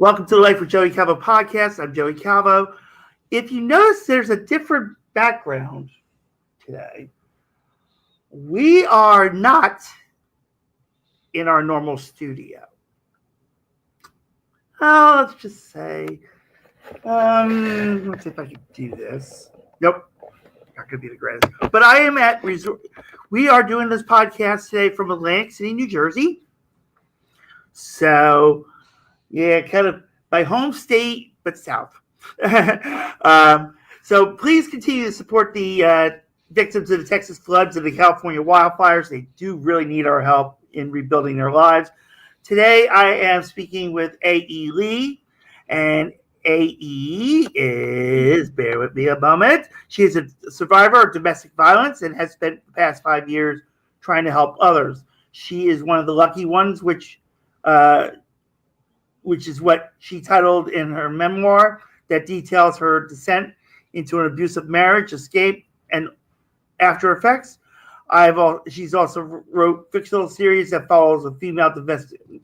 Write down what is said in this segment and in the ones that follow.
Welcome to the Life with Joey Calvo Podcast. I'm Joey Calvo. If you notice, there's a different background today. We are not in our normal studio. Let's just say, let's see if I can do this. Nope, not going to be the greatest. But I am at resort. We are doing this podcast today from Atlantic City, New Jersey. So, yeah, kind of my home state, but south. So please continue to support the victims of the Texas floods and the California wildfires. They do really need our help in rebuilding their lives. Today, I am speaking with A.E. Lee, and A.E. is, bear with me a moment, she is a survivor of domestic violence and has spent the past 5 years trying to help others. She is one of the lucky ones, which is what she titled in her memoir that details her descent into an abusive marriage, escape, and after effects. She's also wrote fictional series that follows a female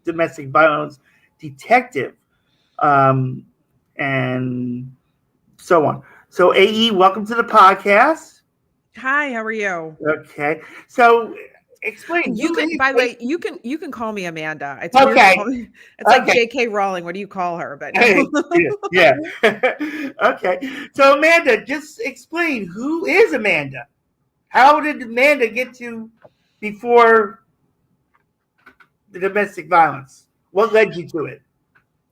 domestic violence detective, and so on. So, A.E., welcome to the podcast. Hi, how are you? Okay, so explain. By the way, you can call me Amanda. It's okay. Weird to call me, it's like J.K. Rowling. What do you call her? But yeah. Okay. So Amanda, just explain, who is Amanda? How did Amanda get to before the domestic violence? What led you to it?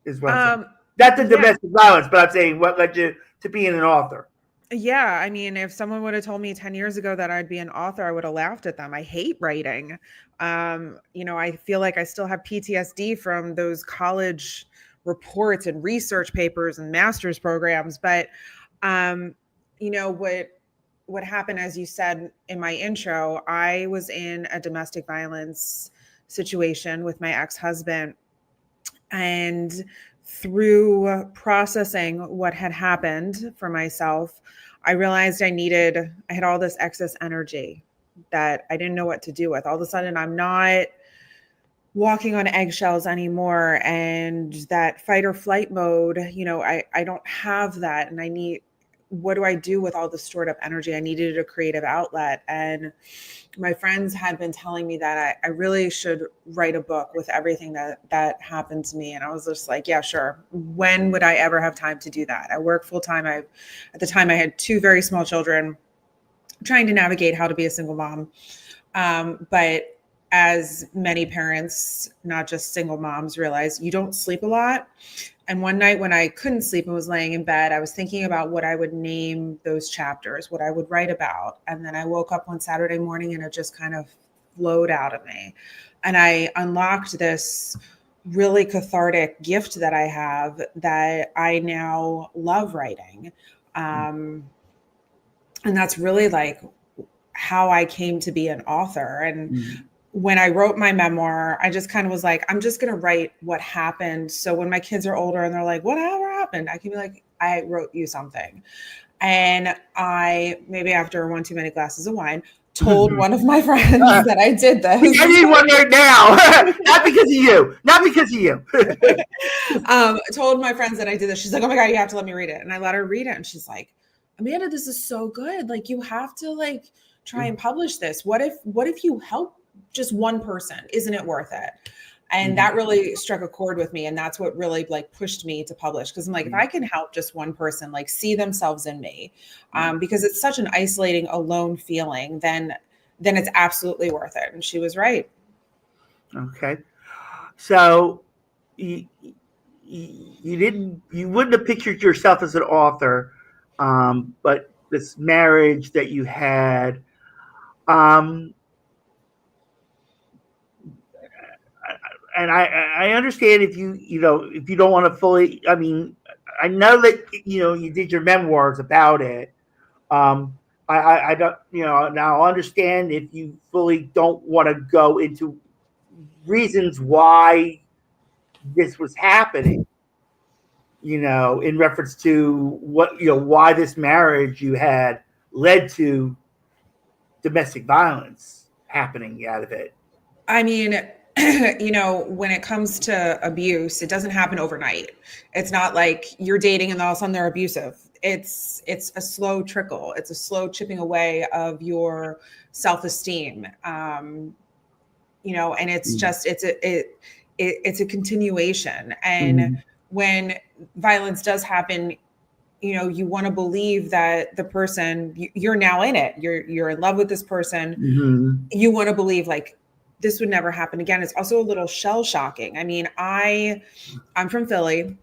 Is what I'm saying. Not the domestic violence, but I'm saying what led you to being an author. Yeah, I mean, if someone would have told me 10 years ago that I'd be an author, I would have laughed at them. I hate writing. I feel like I still have PTSD from those college reports and research papers and master's programs. But, what happened, as you said in my intro, I was in a domestic violence situation with my ex-husband. And through processing what had happened for myself, I realized I had all this excess energy that I didn't know what to do with. All of a sudden, I'm not walking on eggshells anymore. And that fight or flight mode, I don't have that. And what do I do with all the stored up energy? I needed a creative outlet. And my friends had been telling me that I really should write a book with everything that happened to me. And I was just like, yeah, sure. When would I ever have time to do that? I work full time. At the time I had 2 very small children, trying to navigate how to be a single mom. But as many parents, not just single moms, realize you don't sleep a lot. And one night when I couldn't sleep and was laying in bed, I was thinking about what I would name those chapters, what I would write about. And then I woke up one Saturday morning and it just kind of flowed out of me. And I unlocked this really cathartic gift that I have that I now love writing. And that's really like how I came to be an author. And when I wrote my memoir, I just kind of was like, I'm just going to write what happened. So when my kids are older and they're like, whatever happened? I can be like, I wrote you something. And I, maybe after one too many glasses of wine, told one of my friends that I did this. I need one right now. Not because of you. Told my friends that I did this. She's like, oh my God, you have to let me read it. And I let her read it. And she's like, Amanda, this is so good. Like, you have to try and publish this. What if you help just one person? Isn't it worth it? And that really struck a chord with me. And that's what really pushed me to publish. Cause I'm like, if I can help just one person, see themselves in me, because it's such an isolating, alone feeling, then it's absolutely worth it. And she was right. Okay. So you wouldn't have pictured yourself as an author, but this marriage that you had, and I understand if you don't want to fully. I mean, I know that you did your memoirs about it. I don't now understand if you fully don't want to go into reasons why this was happening. In reference to why this marriage you had led to domestic violence happening out of it. I mean, when it comes to abuse, it doesn't happen overnight. It's not like you're dating and all of a sudden they're abusive. It's a slow trickle. It's a slow chipping away of your self-esteem. And it's just, it's a continuation. And when violence does happen, you want to believe that the person, you're now in it, you're in love with this person. You want to believe like this would never happen again. It's also a little shell shocking. I mean, I'm from Philly.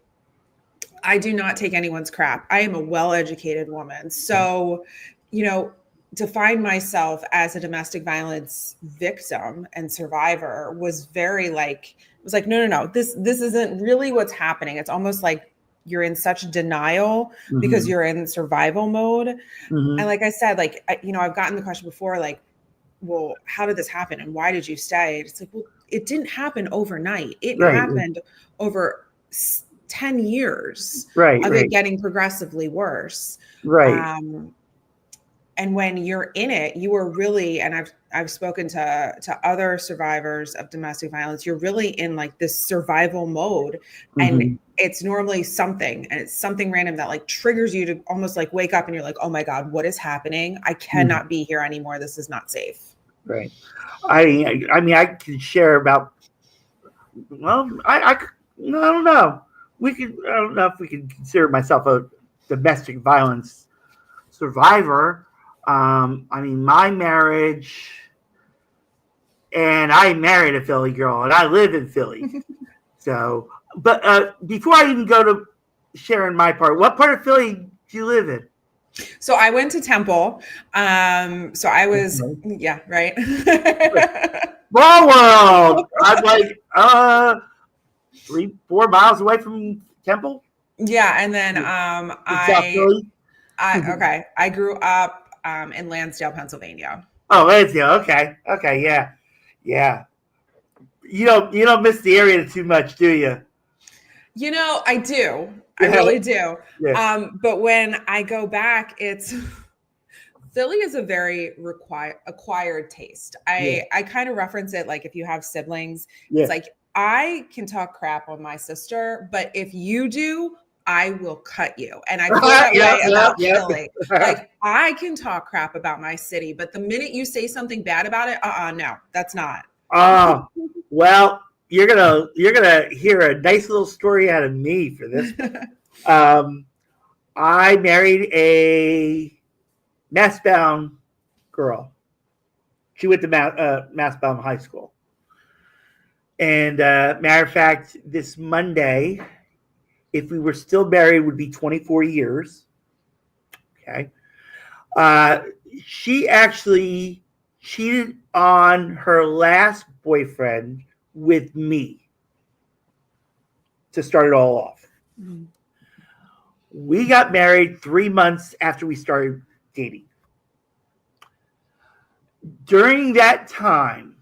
I do not take anyone's crap. I am a well-educated woman. So, to find myself as a domestic violence victim and survivor was very no, this isn't really what's happening. It's almost like you're in such denial because you're in survival mode. And like I said, I've gotten the question before, like, well, how did this happen? And why did you stay? It's like, well, it didn't happen overnight. It happened over 10 years of it getting progressively worse. And when you're in it, you are really, and I've spoken to other survivors of domestic violence, you're really in like this survival mode. And it's normally something random that like triggers you to almost like wake up and you're like, oh my God, what is happening? I cannot be here anymore. This is not safe. Right. I mean, I can share about, well, I don't know. I don't know if we can consider myself a domestic violence survivor. I mean, my marriage, and I married a Philly girl, and I live in Philly. So, but before I even go to sharing my part, what part of Philly do you live in? So I went to Temple. So I was, right. Small world. I'm like 3-4 miles away from Temple. Yeah, and then I grew up in Lansdale, Pennsylvania. Oh, Lansdale. Okay, yeah. You don't miss the area too much, do you? I do. I really do. Yeah. But when I go back, it's Philly is a very acquired taste. I kind of reference it like if you have siblings, it's like I can talk crap on my sister, but if you do, I will cut you. And I feel that way about Philly. Like I can talk crap about my city, but the minute you say something bad about it, no, that's not. Oh, well, you're gonna hear a nice little story out of me for this. I married a Massbound girl. She went to Massbound High School. And matter of fact, this Monday, if we were still married, would be 24 years. Okay. She actually cheated on her last boyfriend with me to start it all off. We got married 3 months after we started dating. During that time,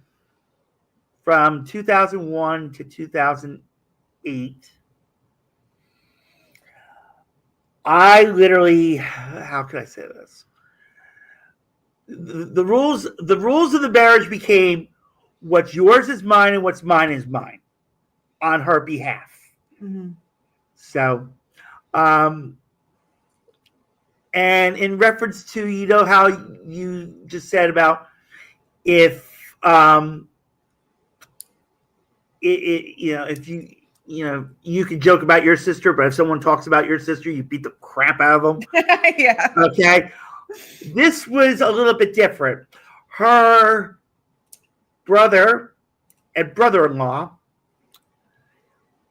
from 2001 to 2008, I literally, how could I say this? The rules of the marriage became what's yours is mine and what's mine is mine on her behalf. So, and in reference to, how you just said about if, if you can joke about your sister, but if someone talks about your sister, you beat the crap out of them. Yeah. Okay. This was a little bit different. Her brother and brother-in-law,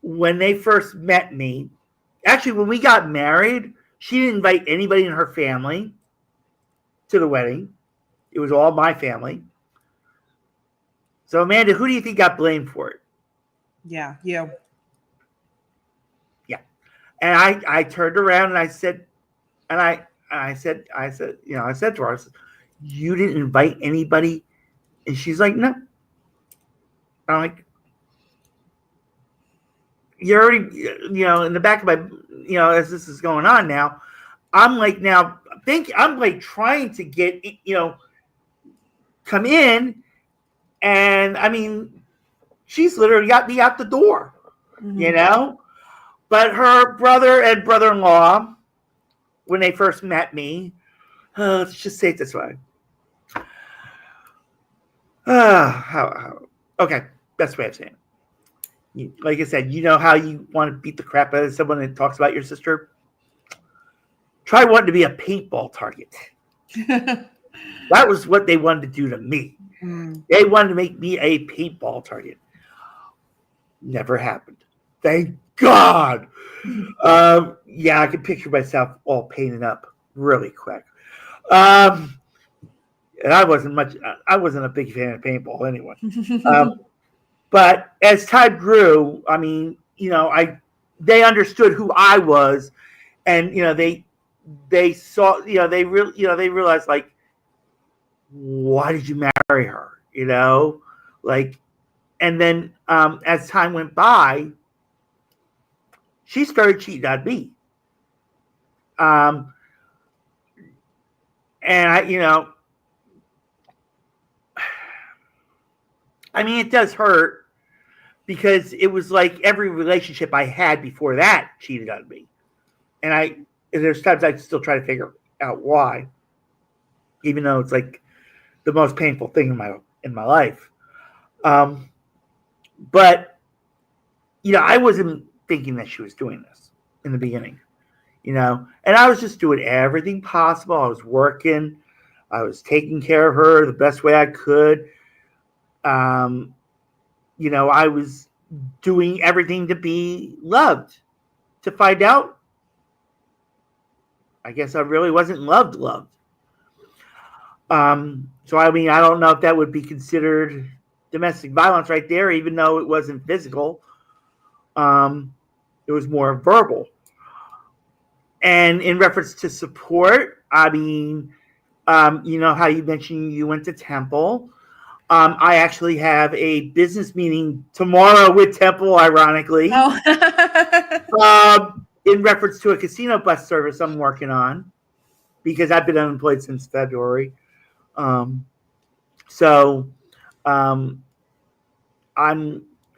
when they first met me, actually, when we got married, she didn't invite anybody in her family to the wedding. It was all my family. So, Amanda, who do you think got blamed for it? Yeah, you. Yeah. And I turned around and I said, I said to her, I said, you didn't invite anybody? And she's like, no. I'm like, you're already, in the back of my, as this is going on now, I'm like, I'm like trying to get, come in. And I mean, she's literally got me out the door, you know? But her brother and brother-in-law, when they first met me, let's just say it this way. Okay, best way of saying it. Like I said, you know how you want to beat the crap out of someone that talks about your sister? Try wanting to be a paintball target. That was what they wanted to do to me. They wanted to make me a paintball target. Never happened. Thank God. Yeah, I can picture myself all painted up really quick. And I wasn't a big fan of paintball anyway. But as time grew, I mean, you know, they understood who I was, and you know, they saw, you know, they realized, like, why did you marry her? You know, like, and then as time went by, she started cheating on me. And you know, I mean, it does hurt because it was like every relationship I had before that cheated on me. And there's times I still try to figure out why, even though it's like the most painful thing in my life. But you know, I wasn't thinking that she was doing this in the beginning, you know, and I was just doing everything possible. I was working, I was taking care of her the best way I could. You know, I was doing everything to be loved. To find out, I guess I really wasn't loved. So I mean, I don't know if that would be considered domestic violence right there, even though it wasn't physical. It was more verbal. And in reference to support, I mean, you know how you mentioned you went to Temple. I actually have a business meeting tomorrow with Temple, ironically. In reference to a casino bus service I'm working on, because I've been unemployed since February. I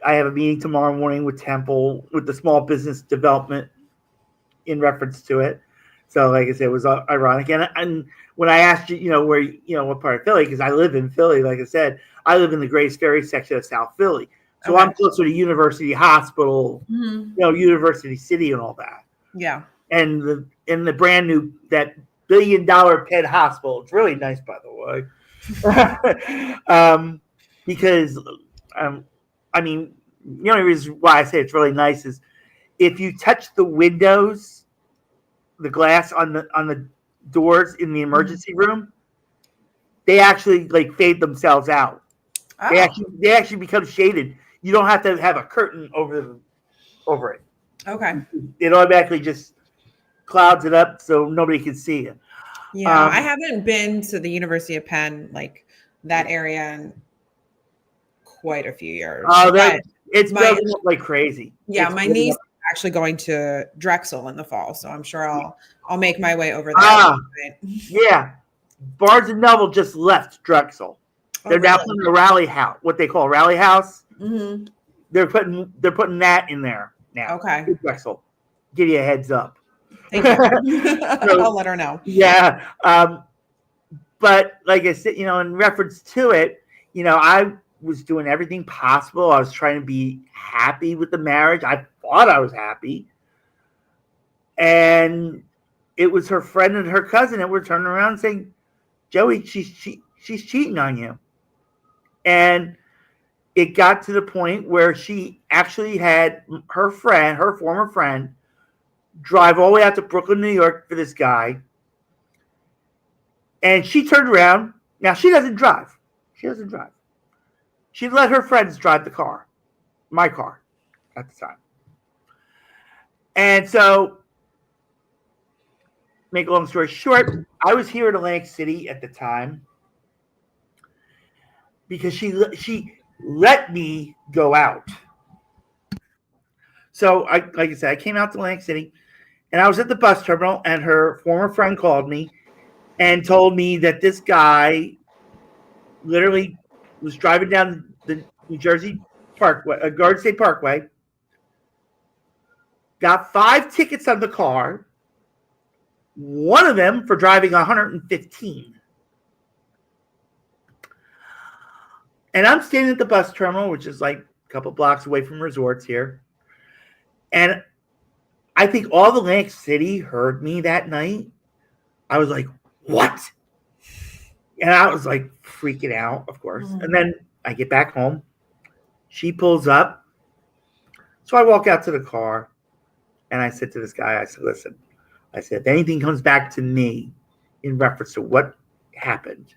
have a meeting tomorrow morning with Temple with the small business development in reference to it. So, like I said, it was ironic. And when I asked you, you know, where, you know, what part of Philly, because I live in Philly, like I said, I live in the Grace Ferry section of South Philly. So I'm closer to University Hospital, you know, University City and all that. Yeah. And the brand new, that $1 billion Penn Hospital. It's really nice, by the way. Because, I mean, the only reason why I say it's really nice is if you touch the windows, the glass on the doors in the emergency room, they actually like fade themselves out. Oh. They actually become shaded. You don't have to have a curtain over it. Okay. It automatically just clouds it up so nobody can see it. Yeah, I haven't been to the University of Penn, like that area, in quite a few years. It's building up like crazy. Yeah, my niece is actually going to Drexel in the fall, so I'm sure I'll make my way over there. Yeah, Barnes and Noble just left Drexel. They're now putting a rally house, what they call a rally house. Mm-hmm. They're putting that in there now. Okay, Drexel. Give you a heads up. Thank you. So, I'll let her know. Yeah, but like I said, you know, in reference to it, you know, I was doing everything possible. I was trying to be happy with the marriage. I thought I was happy, and it was her friend and her cousin that were turning around and saying, "Joey, she's cheating on you," and it got to the point where she actually had her former friend, drive all the way out to Brooklyn, New York for this guy. And she turned around. Now, she doesn't drive. She let her friends drive the car, my car at the time. And so, make a long story short, I was here in Atlantic City at the time because she let me go out. So, like I said, I came out to Atlantic City, and I was at the bus terminal, and her former friend called me and told me that this guy literally was driving down the New Jersey Parkway, Garden State Parkway. Got 5 tickets on the car. One of them for driving 115. And I'm standing at the bus terminal, which is like a couple blocks away from resorts here. And I think all of Atlantic City heard me that night. I was like, what? And I was like freaking out, of course. Mm-hmm. And then I get back home. She pulls up. So I walk out to the car. And I said to this guy, I said, listen, I said, if anything comes back to me in reference to what happened,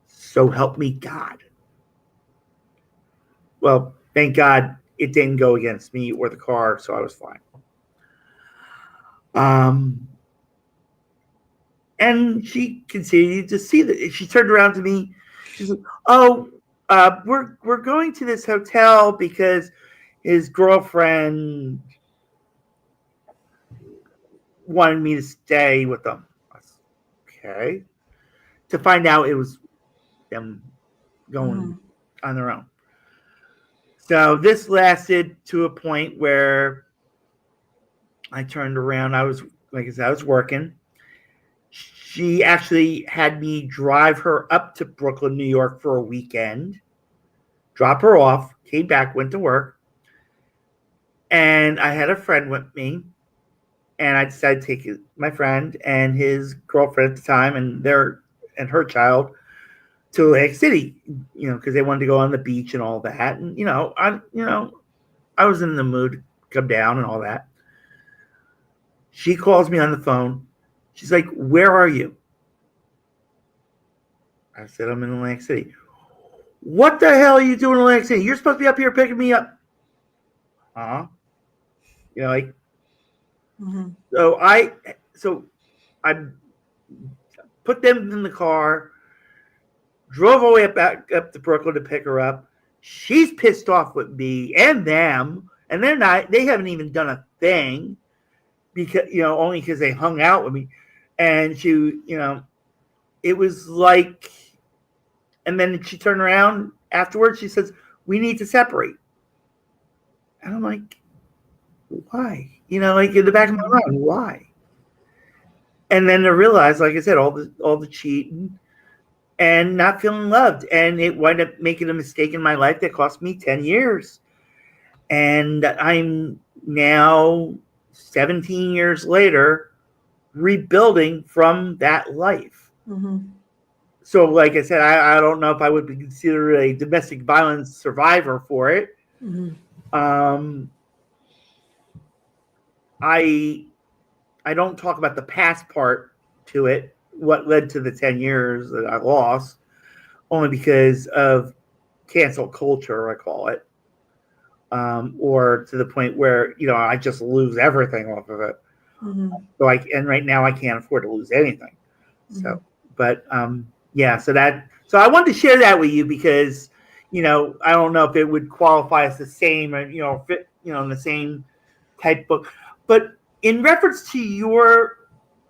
so help me God. Well, thank God it didn't go against me or the car, so I was fine. And she continued to see that. She turned around to me. She's like, "Oh, we're going to this hotel because his girlfriend wanted me to stay with them." I was, okay. To find out it was them going on their own. So this lasted to a point where I turned around. I was, like I said, I was working. She actually had me drive her up to Brooklyn, New York for a weekend, drop her off, came back, went to work. And I had a friend with me. And I decided to take my friend and his girlfriend at the time and her child to Atlantic City, because they wanted to go on the beach and all that. And I was in the mood to come down and all that. She calls me on the phone. She's like, "Where are you?" I said, "I'm in Atlantic City." "What the hell are you doing in Atlantic City? You're supposed to be up here picking me up." Like. Mm-hmm. So I put them in the car, drove all the way back up to Brooklyn to pick her up. She's pissed off with me and them, and they haven't even done a thing because only because they hung out with me. And she, it was like, and then she turned around afterwards. She says, "We need to separate." And I'm like, why? Like in the back of my mind, why? And then I realized, like I said, all the cheating and not feeling loved. And it wound up making a mistake in my life that cost me 10 years. And I'm now 17 years later rebuilding from that life. Mm-hmm. So like I said, I don't know if I would be considered a domestic violence survivor for it. Mm-hmm. I don't talk about the past part to it, what led to the 10 years that I lost, only because of cancel culture, I call it, or to the point where, I just lose everything off of it. Mm-hmm. So and right now I can't afford to lose anything. Mm-hmm. So, but so I wanted to share that with you because, I don't know if it would qualify as the same, fit, in the same type book. But in reference to your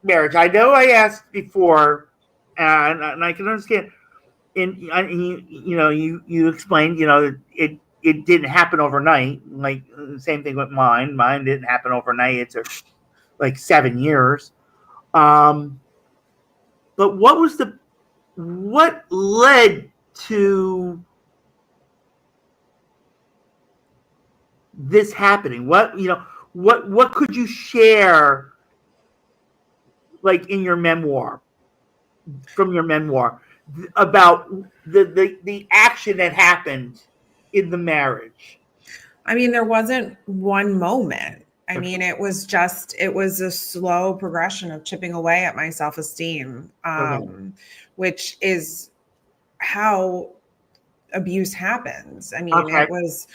marriage, I know I asked before, and I can understand. You explained, it didn't happen overnight. Like the same thing with mine. Mine didn't happen overnight. It took like 7 years. But what led to this happening? What could you share, like in your memoir, from your memoir, about the action that happened in the marriage? I mean, there wasn't one moment. I mean, it was a slow progression of chipping away at my self-esteem, which is how abuse happens. I mean, It was,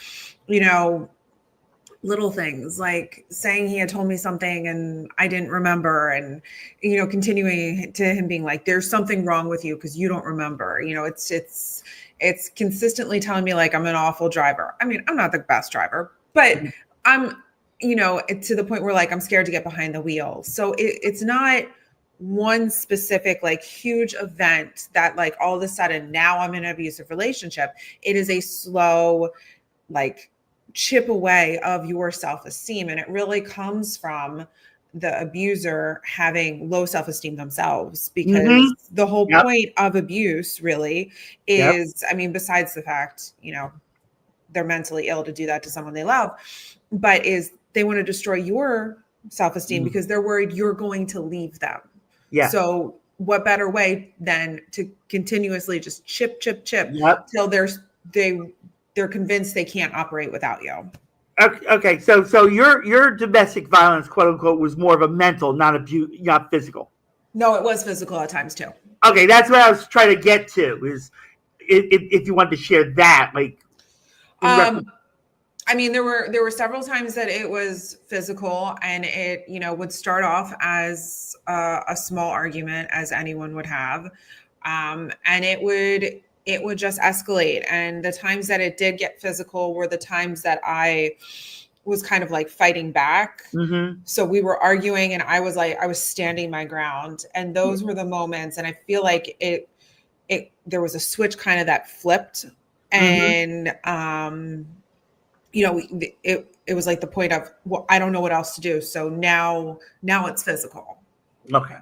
little things like saying he had told me something and I didn't remember, and continuing to him being like, "There's something wrong with you because you don't remember." It's consistently telling me like I'm an awful driver. I mean, I'm not the best driver, but I'm to the point where like I'm scared to get behind the wheel. So it's not one specific like huge event that like all of a sudden now I'm in an abusive relationship. It is a slow like chip away of your self-esteem. And it really comes from the abuser having low self-esteem themselves, because the whole point of abuse really is, I mean, besides the fact, you know, they're mentally ill to do that to someone they love, but is they want to destroy your self-esteem because they're worried you're going to leave them. Yeah. So what better way than to continuously just chip till they're convinced they can't operate without you. Okay. So your domestic violence, quote unquote, was more of a mental, not physical. No, it was physical at times too. Okay, that's what I was trying to get to. Is if you want to share that, like. I mean, there were several times that it was physical, and it, you know, would start off as a small argument, as anyone would have, and it would just escalate. And the times that it did get physical were the times that I was kind of like fighting back. So we were arguing, and I was standing my ground, and those were the moments. And I feel like there was a switch kind of that flipped. And, you know, it was like the point of, well, I don't know what else to do. So now it's physical. Okay.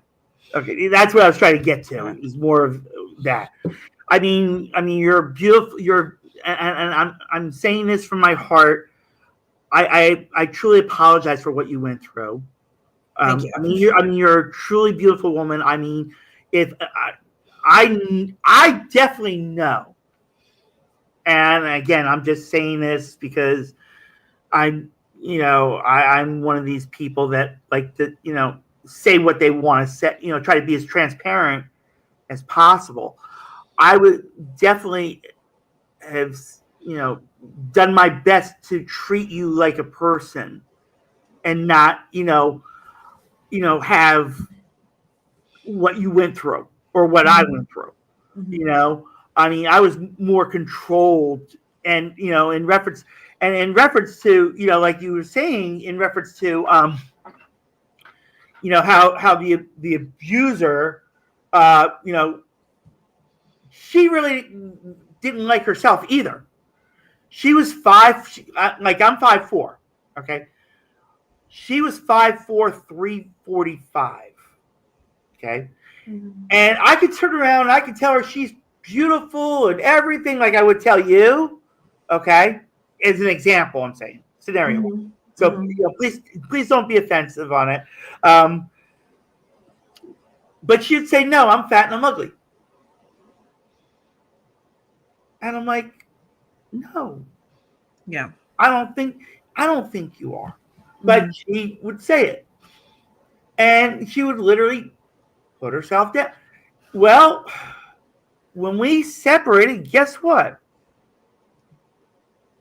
That's what I was trying to get to. It was more of that. I mean, you're beautiful. And I'm saying this from my heart. I truly apologize for what you went through. Thank you. I mean, you're a truly beautiful woman. I mean, if I definitely know. And again, I'm just saying this because I'm one of these people that like to, you know, say what they want to say, you know, try to be as transparent as possible. I would definitely have, you know, done my best to treat you like a person and not, you know, have what you went through or what I went through, you know. I mean, I was more controlled, and you know, in reference to, you know, like you were saying, in reference to, you know, how the abuser, you know, she really didn't like herself either. She was like I'm 5'4", okay. She was 5'4", 345, okay, and I could turn around and I could tell her she's beautiful and everything, like I would tell you, okay, as an example. I'm saying scenario. So you know, please don't be offensive on it. But she'd say, no, I'm fat and I'm ugly. And I'm like, no. Yeah. I don't think you are. But she would say it. And she would literally put herself down. Well, when we separated, guess what?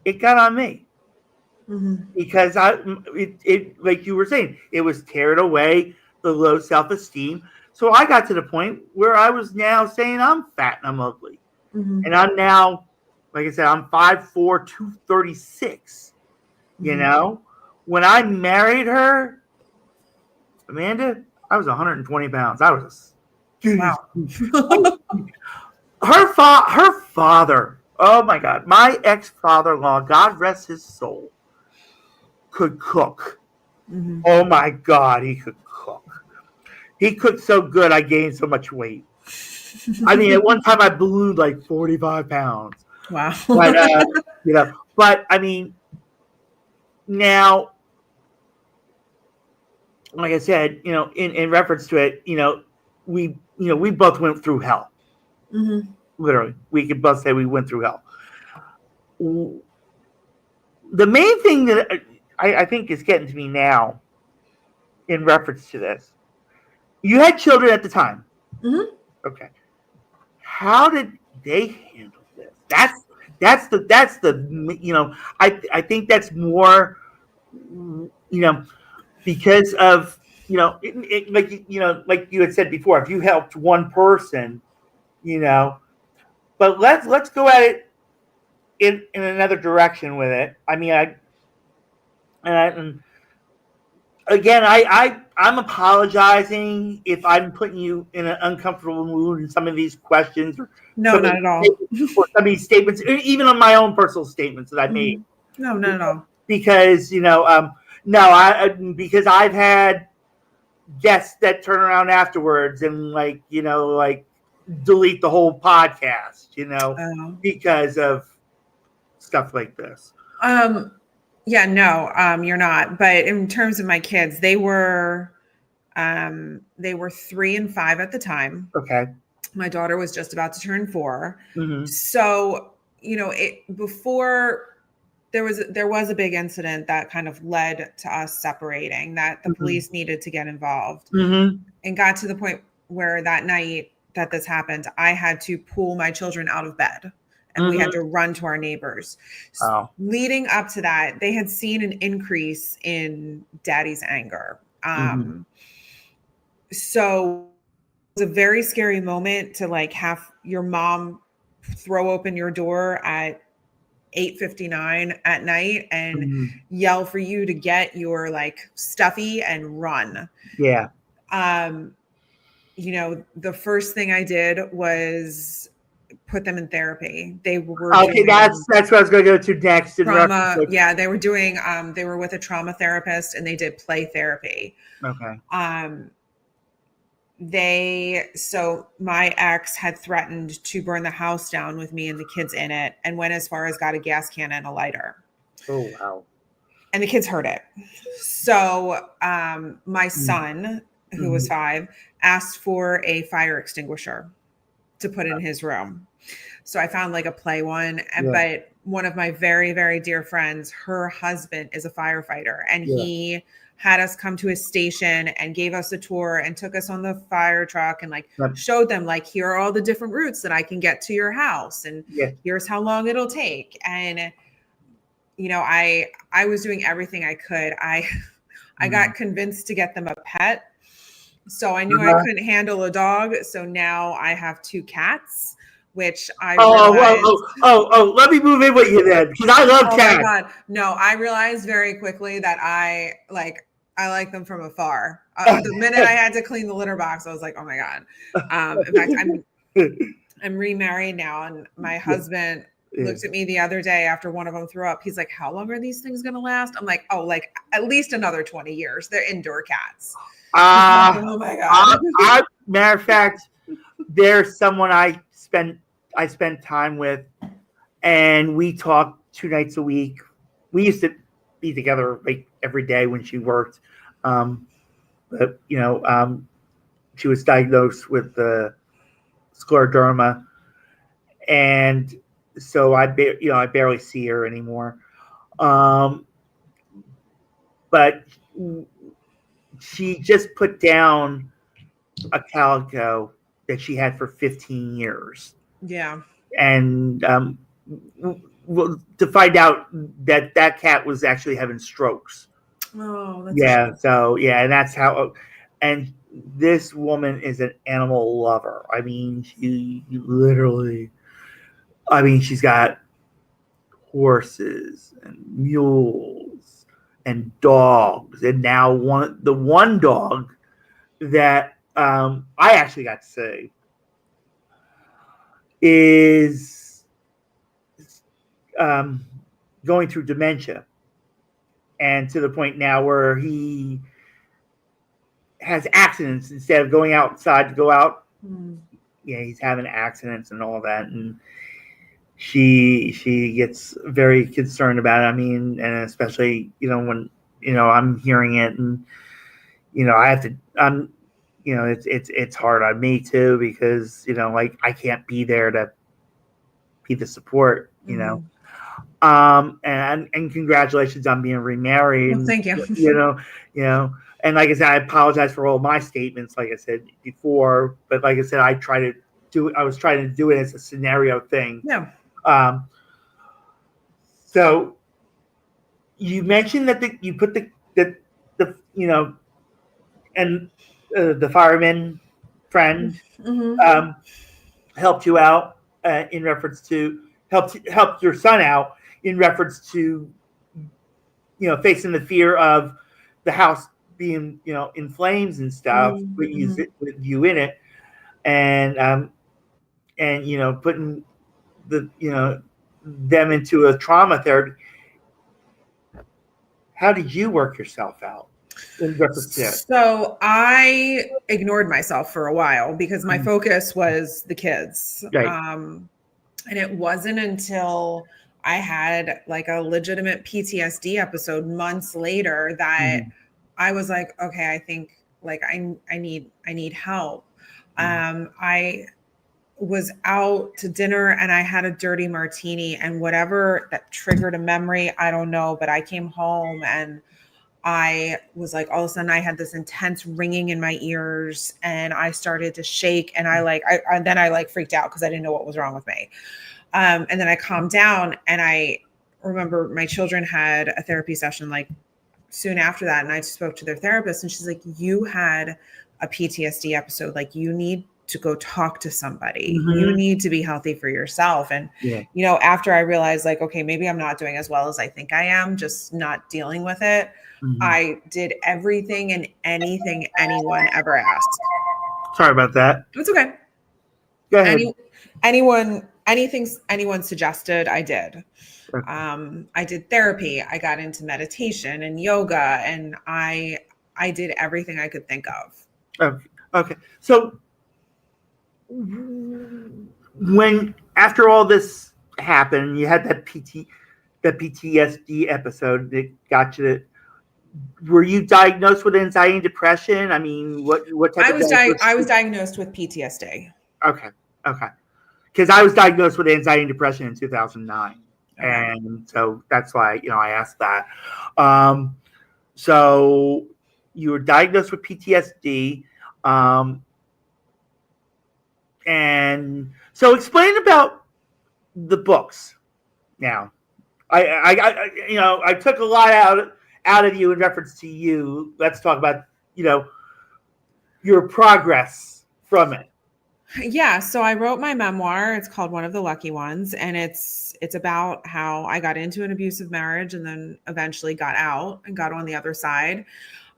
It got on me. Because it like you were saying, it was tearing away the low self-esteem. So I got to the point where I was now saying I'm fat and I'm ugly. And I'm now, like I said, I'm 5'4", 236. You know? When I married her, Amanda, I was 120 pounds. I was her father, oh my God, my ex-father-in-law, God rest his soul, could cook. Oh my God, he could cook. He cooked so good, I gained so much weight. I mean, at one time I ballooned like 45 pounds. Wow. But, you know, but I mean, now, like I said, you know, in reference to it, you know, we both went through hell. Literally, we could both say we went through hell. The main thing that I think is getting to me now, in reference to this, you had children at the time. Okay, how did they handle this? That's the you know, I think that's more, you know, because of, you know, like, you know, like you had said before, if you helped one person, you know, but let's go at it in another direction with it. I mean, I'm apologizing if I'm putting you in an uncomfortable mood in some of these questions. No, not at all. Or some of these statements, even on my own personal statements that I made. No, not at all. Because because I've had guests that turn around afterwards and delete the whole podcast, because of stuff like this. Yeah, no, you're not. But in terms of my kids, they were 3 and 5 at the time. Okay. My daughter was just about to turn 4. Mm-hmm. So, before there was a big incident that kind of led to us separating, that the police needed to get involved, and got to the point where that night that this happened, I had to pull my children out of bed. And we had to run to our neighbors. Wow. Leading up to that, they had seen an increase in daddy's anger. So it was a very scary moment to have your mom throw open your door at 8:59 at night and yell for you to get your stuffy and run. Yeah. The first thing I did was put them in therapy. They were that's what I was going to go to next. Trauma. Yeah, they were doing. They were with a trauma therapist, and they did play therapy. Okay. So my ex had threatened to burn the house down with me and the kids in it, and went as far as got a gas can and a lighter. Oh wow! And the kids heard it. So my son, who was 5, asked for a fire extinguisher to put in his room. So I found a play one, but one of my very, very dear friends, her husband is a firefighter, and he had us come to his station and gave us a tour and took us on the fire truck and showed them here are all the different routes that I can get to your house, and here's how long it'll take. And I was doing everything I could. I got convinced to get them a pet. So I knew I couldn't handle a dog. So now I have 2 cats, which I realized. Let me move in with you then, because I love cats. My God. No, I realized very quickly that I like them from afar. The minute I had to clean the litter box, I was like, oh my God. In fact, I'm remarried now, and my husband looked at me the other day after one of them threw up. He's like, how long are these things going to last? I'm like, at least another 20 years. They're indoor cats. Oh my God. Matter of fact, there's someone I spent time with, and we talk 2 nights a week. We used to be together every day when she worked. But she was diagnosed with scleroderma, and so I barely see her anymore. But she just put down a calico that she had for 15 years. Yeah. And to find out that cat was actually having strokes. Oh, that's and that's how. And this woman is an animal lover. I mean, she's got horses and mules and dogs, and now the one dog that I actually got to see is going through dementia, and to the point now where he has accidents instead of going outside to go out. He's having accidents and all that, and she gets very concerned about it. I mean, and especially when I'm hearing it, and I have to. It's hard on me too, because I can't be there to be the support. And congratulations on being remarried. Well, thank you. And like I said, I apologize for all my statements, like I said before, but like I said, I was trying to do it as a scenario thing. Yeah. So you mentioned that you put the fireman friend helped you out in reference to helped your son out in reference to facing the fear of the house being in flames and stuff with you in it, and putting the them into a trauma therapy. how did you work yourself out in reference to it? So I ignored myself for a while because my focus was the kids. Right. And it wasn't until I had like a legitimate PTSD episode months later that I was like, okay, I think like I need help. I was out to dinner and I had a dirty martini, and whatever that triggered a memory, I don't know, but I came home and I was like, all of a sudden I had this intense ringing in my ears and I started to shake, and then I freaked out because I didn't know what was wrong with me. And then I calmed down, and I remember my children had a therapy session like soon after that. And I spoke to their therapist, and she's like, you had a PTSD episode. Like, you need to go talk to somebody. You need to be healthy for yourself. And, after I realized like, okay, maybe I'm not doing as well as I think I am, just not dealing with it. I did everything and anything anyone ever asked. Sorry about that. It's okay. Go ahead. Anything anyone suggested, I did. I did therapy. I got into meditation and yoga, and I did everything I could think of. Okay. So when after all this happened, you had that PTSD episode that got you to, were you diagnosed with anxiety and depression? I mean, what type I was diagnosed with PTSD. Okay. Because I was diagnosed with anxiety and depression in 2009. Okay. And so that's why, I asked that. So you were diagnosed with PTSD. And so explain about the books. Now, I took a lot out of you in reference to you. Let's talk about, your progress from it. Yeah. So I wrote my memoir. It's called One of the Lucky Ones. And it's about how I got into an abusive marriage and then eventually got out and got on the other side.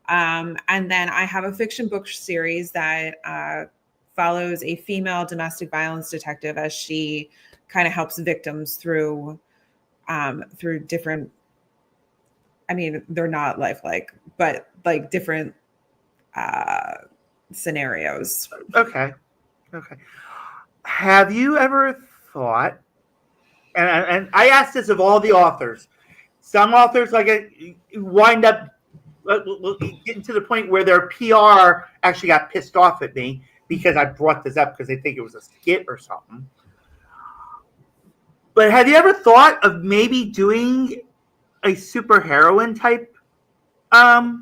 And then I have a fiction book series that follows a female domestic violence detective as she kind of helps victims through different, I mean, they're not lifelike, but like different scenarios. Okay. Have you ever thought, and I asked this of all the authors, some authors wind up getting to the point where their PR actually got pissed off at me because I brought this up because they think it was a skit or something. But have you ever thought of maybe doing a superheroine type book?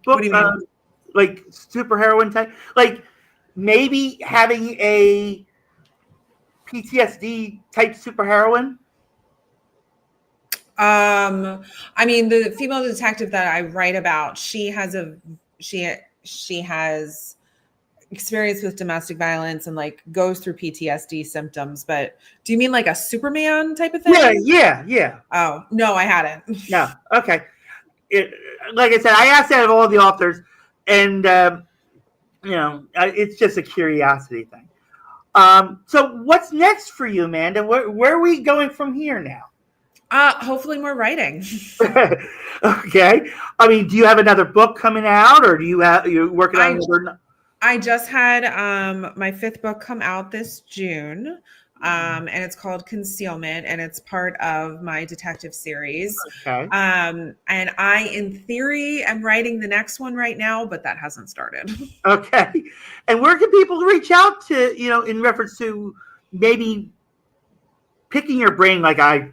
What do you mean? Like superheroine type? Like maybe having a PTSD type superheroine? I mean, the female detective that I write about, she has experience with domestic violence and like goes through PTSD symptoms. But do you mean like a Superman type of thing? Yeah. Oh, no, I hadn't. No. Okay. Like I said, I asked that of all the authors, and it's just a curiosity thing. So what's next for you, Amanda? Where are we going from here now? Hopefully more writing. Okay. I mean, do you have another book coming out, or you're working on another? I just had my 5th book come out this June. And it's called Concealment, and it's part of my detective series. Okay. And I, in theory, am writing the next one right now, but that hasn't started. Okay. And where can people reach out to, in reference to maybe picking your brain like I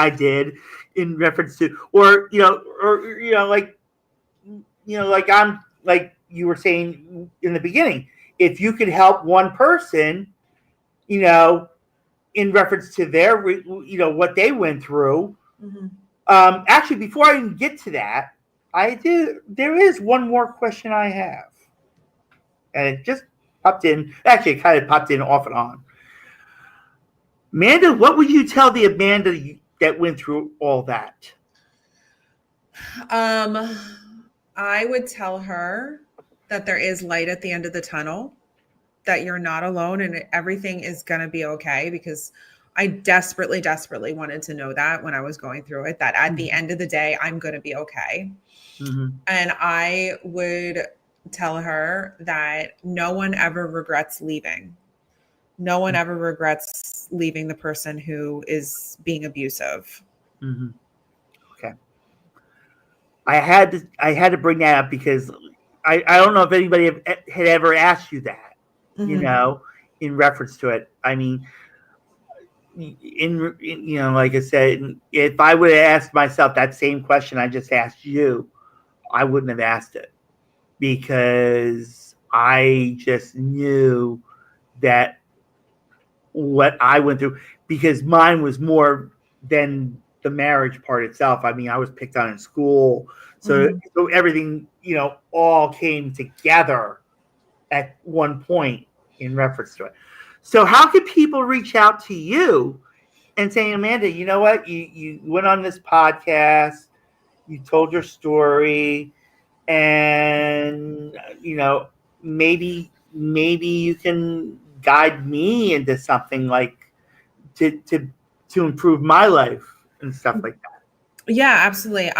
did in reference to, like you were saying in the beginning, if you could help one person, in reference to their, what they went through. Mm-hmm. Actually, before I even get to that, there is one more question I have. And it just popped in. Actually, it kind of popped in off and on. Amanda, what would you tell the Amanda that went through all that? I would tell her that there is light at the end of the tunnel, that you're not alone and everything is going to be okay, because I desperately, desperately wanted to know that when I was going through it, that at the end of the day, I'm going to be okay. Mm-hmm. And I would tell her that no one ever regrets leaving. No one ever regrets leaving the person who is being abusive. Mm-hmm. Okay. I had to bring that up because I don't know if anybody had ever asked you that, in reference to it. I mean, like I said, if I would have asked myself that same question I just asked you, I wouldn't have asked it because I just knew that what I went through, because mine was more than the marriage part itself. I mean, I was picked on in school. So everything, all came together at one point in reference to it. So how could people reach out to you and say, Amanda, you know what? You went on this podcast, you told your story, and, maybe you can guide me into something like to improve my life and stuff like that. Yeah, absolutely.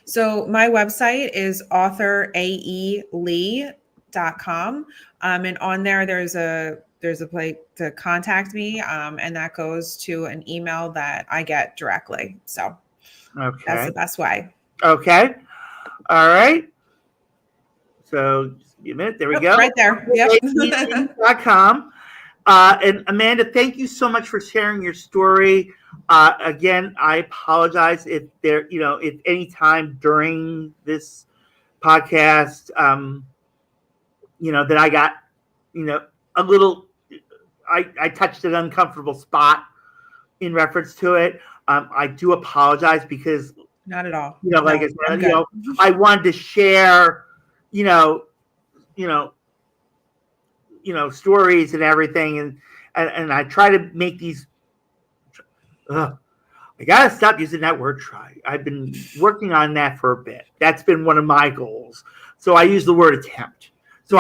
So my website is authораelee.com. And on there, there's a place to contact me. And that goes to an email that I get directly. So that's the best way. Okay. All right. So just give me a minute. There we go. Right there. Yep. .com. And Amanda, thank you so much for sharing your story. Again, I apologize if if any time during this podcast, that I got, a little, I touched an uncomfortable spot in reference to it. I do apologize because not at all. Like I said, I wanted to share, stories and everything, and I try to make these. I gotta stop using that word "try." I've been working on that for a bit. That's been one of my goals. So I use the word "attempt." So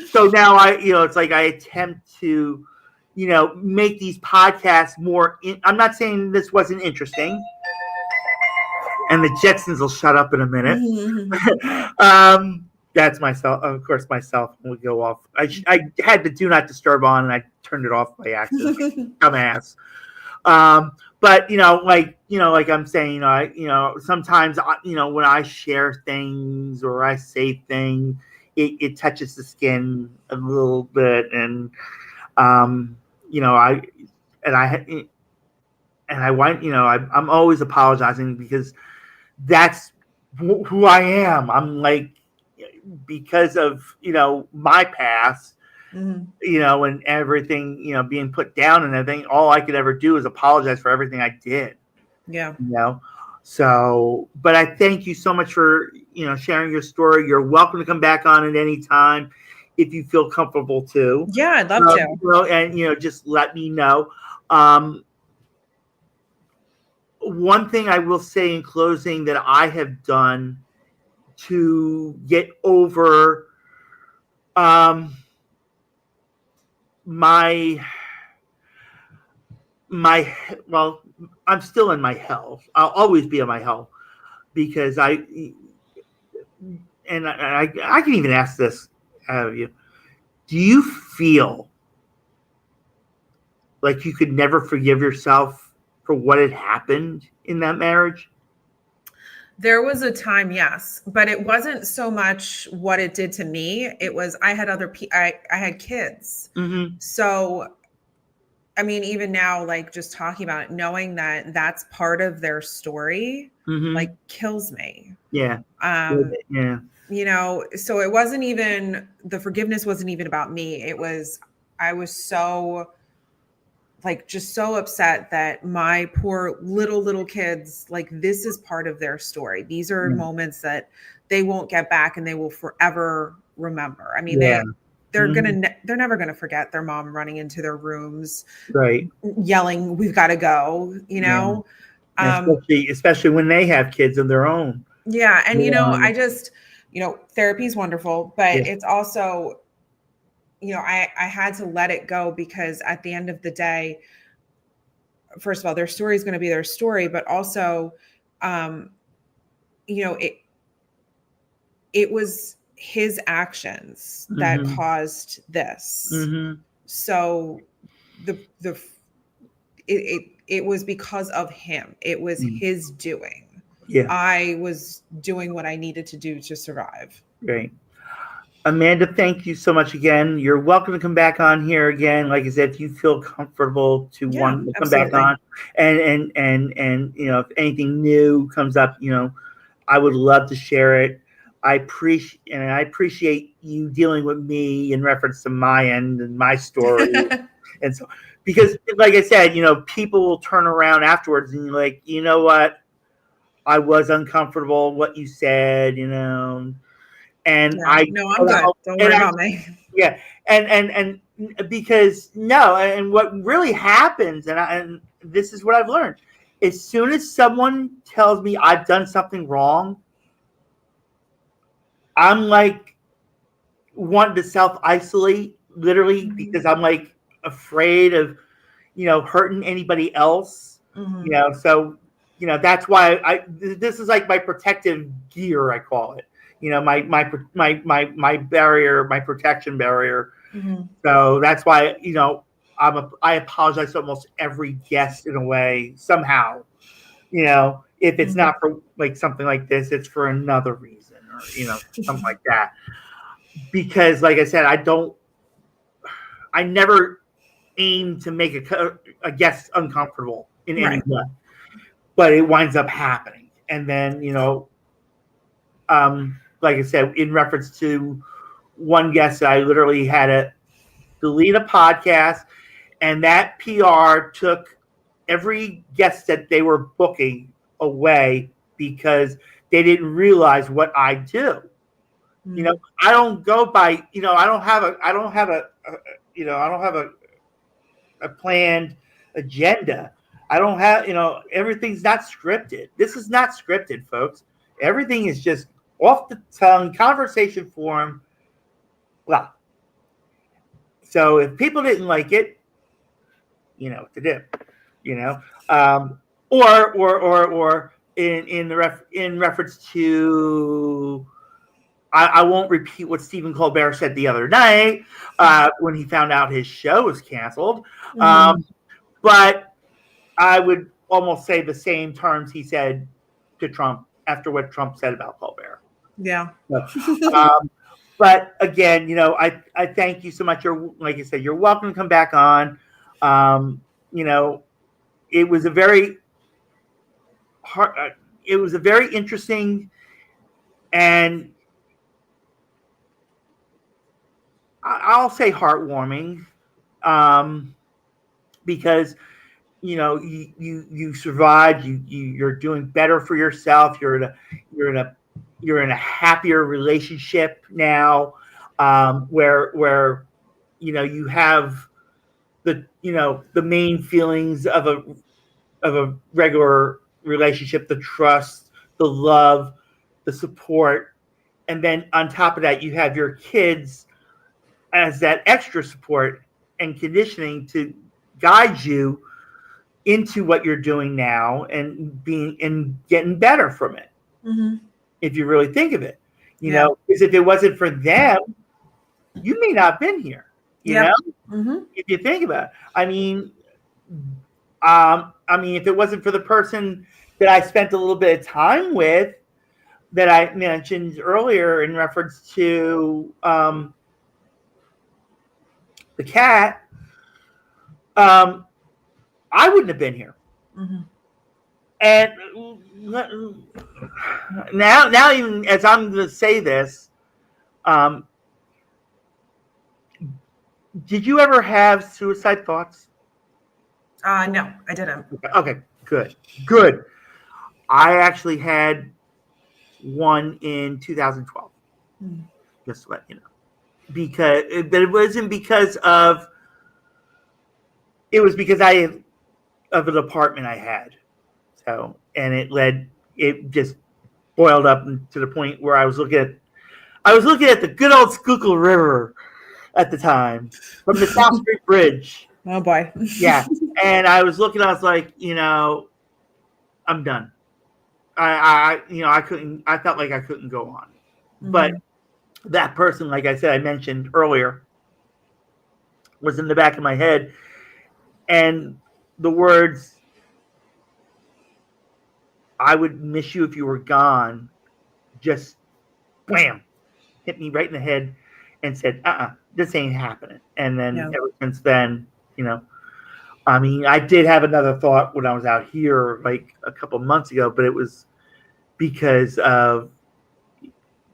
so now it's like I attempt to, make these podcasts more. I'm not saying this wasn't interesting, and the Jetsons will shut up in a minute. That's myself. Of course, my cell phone would go off. I had the do not disturb on, and I turned it off by accident. Dumbass. But like I'm saying, sometimes when I share things or I say things, it touches the skin a little bit, and I'm always apologizing because that's who I am. I'm like, because of my past, and everything being put down and everything, all I could ever do is apologize for everything I did. Yeah. So, but I thank you so much for sharing your story. You're welcome to come back on at any time if you feel comfortable to. Yeah, I'd love to. And just let me know. One thing I will say in closing that I have done to get over I'm still in my hell. I'll always be in my hell because I can even ask this out of you. Do you feel like you could never forgive yourself for what had happened in that marriage? There was a time, yes, but it wasn't so much what it did to me. It was I had I had kids. Mm-hmm. So, I mean, even now, like just talking about it, knowing that that's part of their story, like kills me. Yeah. Yeah. So it wasn't even, the forgiveness wasn't even about me. I was so just so upset that my poor little kids, like this is part of their story. These are moments that they won't get back and they will forever remember. I mean, they're never going to forget their mom running into their rooms, right, yelling, "We've got to go," especially when they have kids of their own. Yeah. And, I just, therapy is wonderful, but it's also, I had to let it go because at the end of the day, first of all, their story is going to be their story, but also, you know, it was his actions that caused this. So it was because of him. It was his doing. Yeah. I was doing what I needed to do to survive. Great. Amanda, thank you so much again. You're welcome to come back on here again. Like I said, if you feel comfortable to want to come back on, and you know, if anything new comes up, you know, I would love to share it. I appreciate you dealing with me in reference to my end and my story, and so because, like I said, you know, people will turn around afterwards and you're like, you know what, I was uncomfortable what you said, you know. And I'm good. Don't worry about me. Yeah, and because and what really happens, and this is what I've learned: as soon as someone tells me I've done something wrong, I'm like wanting to self-isolate, literally, because I'm like afraid of, you know, hurting anybody else. You know, so you know that's why this is like my protective gear, I call it. You know, my barrier, my protection barrier. So that's why, you know, I apologize to almost every guest in a way, somehow. You know, if it's not for like something like this, it's for another reason, or, you know, something like that. Because, like I said, I never aim to make a guest uncomfortable in any way, but it winds up happening. And then, you know, like I said, in reference to one guest, I literally had to delete a podcast, and that PR took every guest that they were booking away because they didn't realize what I do. You know, I don't go by, you know, I don't have a planned agenda. I don't have, you know, everything's not scripted. This is not scripted, folks. Everything is just off the tongue, conversation form, blah. So if people didn't like it, you know what to do, you know, or in reference to, I won't repeat what Stephen Colbert said the other night when he found out his show was canceled, but I would almost say the same terms he said to Trump after what Trump said about Colbert. Yeah. But again, you know, I thank you so much. Like I said, you're welcome to come back on. You know, it was a very interesting and I'll say heartwarming, because you know you survived. You're doing better for yourself. You're in a happier relationship now, where you know you have the main feelings of a regular relationship: the trust, the love, the support, and then on top of that, you have your kids as that extra support and conditioning to guide you into what you're doing now and getting better from it. If you really think of it, you know, because if it wasn't for them, you may not have been here, you know, if you think about it. I mean, if it wasn't for the person that I spent a little bit of time with that I mentioned earlier in reference to, the cat, I wouldn't have been here. And now, even as I'm going to say this, did you ever have suicide thoughts? No, I didn't. Okay, good. I actually had one in 2012. Just to let you know. But it wasn't because of. It was because of an apartment I had, so and it just boiled up to the point where I was looking at the good old Schuylkill River at the time from the South Street Bridge. Oh boy. Yeah, And I was looking, I was like, I'm done. I felt like I couldn't go on. But that person, like I said, I mentioned earlier, was in the back of my head. And the words, I would miss you if you were gone, just blam, hit me right in the head and said, this ain't happening. And then ever since then, I did have another thought when I was out here like a couple of months ago, but it was because of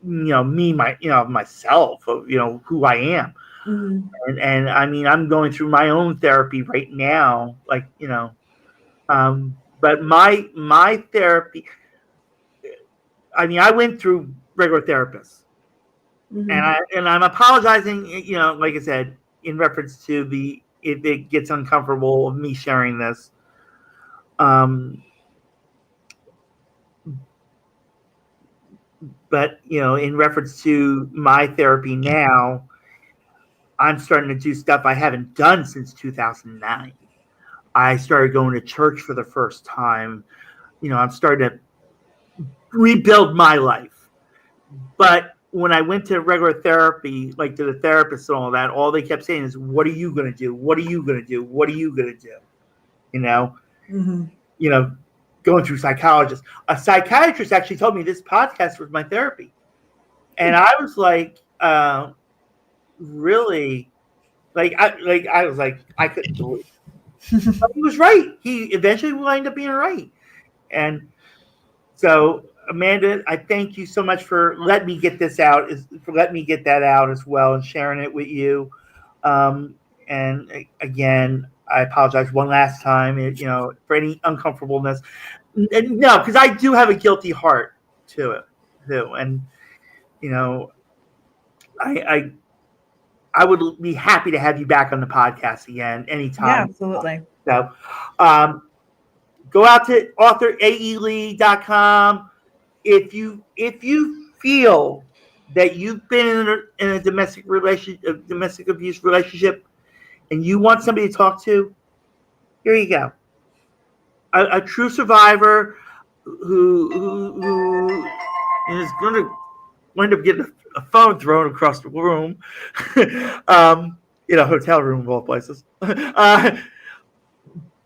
myself, of who I am. And I'm going through my own therapy right now, but my therapy, I went through regular therapists. And I'm apologizing, like I said, in reference to if it gets uncomfortable of me sharing this. But in reference to my therapy now, I'm starting to do stuff I haven't done since 2009. I started going to church for the first time. I'm starting to rebuild my life. But when I went to regular therapy, like to the therapist and all that, all they kept saying is, what are you going to do? What are you going to do? What are you going to do? Going through psychologists. A psychiatrist actually told me this podcast was my therapy. And I was like, really? I was like, I couldn't do it. But he was right. He eventually wound up being right. And so, Amanda, I thank you so much for letting me get this out, for letting me get that out as well and sharing it with you. And again, I apologize one last time, for any uncomfortableness. No, because I do have a guilty heart to it too. And, I would be happy to have you back on the podcast again anytime. Yeah, absolutely. So, go out to authораelee.com. If you feel that you've been in a domestic abuse relationship, and you want somebody to talk to, here you go. A true survivor who is going to wind up getting a phone thrown across the room, in a hotel room of all places.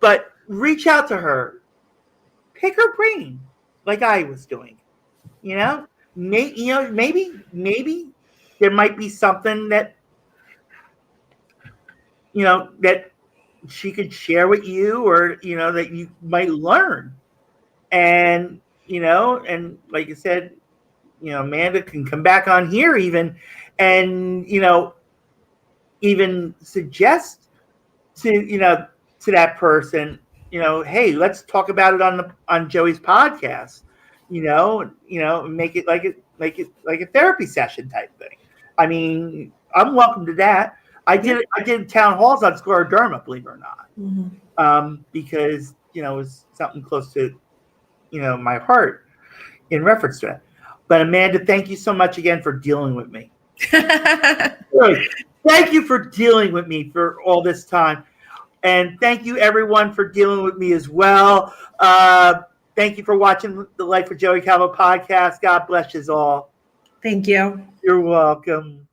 But reach out to her, pick her brain, like I was doing. Maybe there might be something that that she could share with you, or that you might learn. And and like I said, Amanda can come back on here even, and even suggest to that person, hey, let's talk about it on Joey's podcast. Make it like a therapy session type thing. I'm welcome to that. I did town halls on scleroderma, believe it or not, because it was something close to my heart in reference to that. But Amanda, thank you so much again for dealing with me. Really, thank you for dealing with me for all this time, and thank you everyone for dealing with me as well. Thank you for watching the Life with Joey Calvo podcast. God bless you all. Thank you. You're welcome.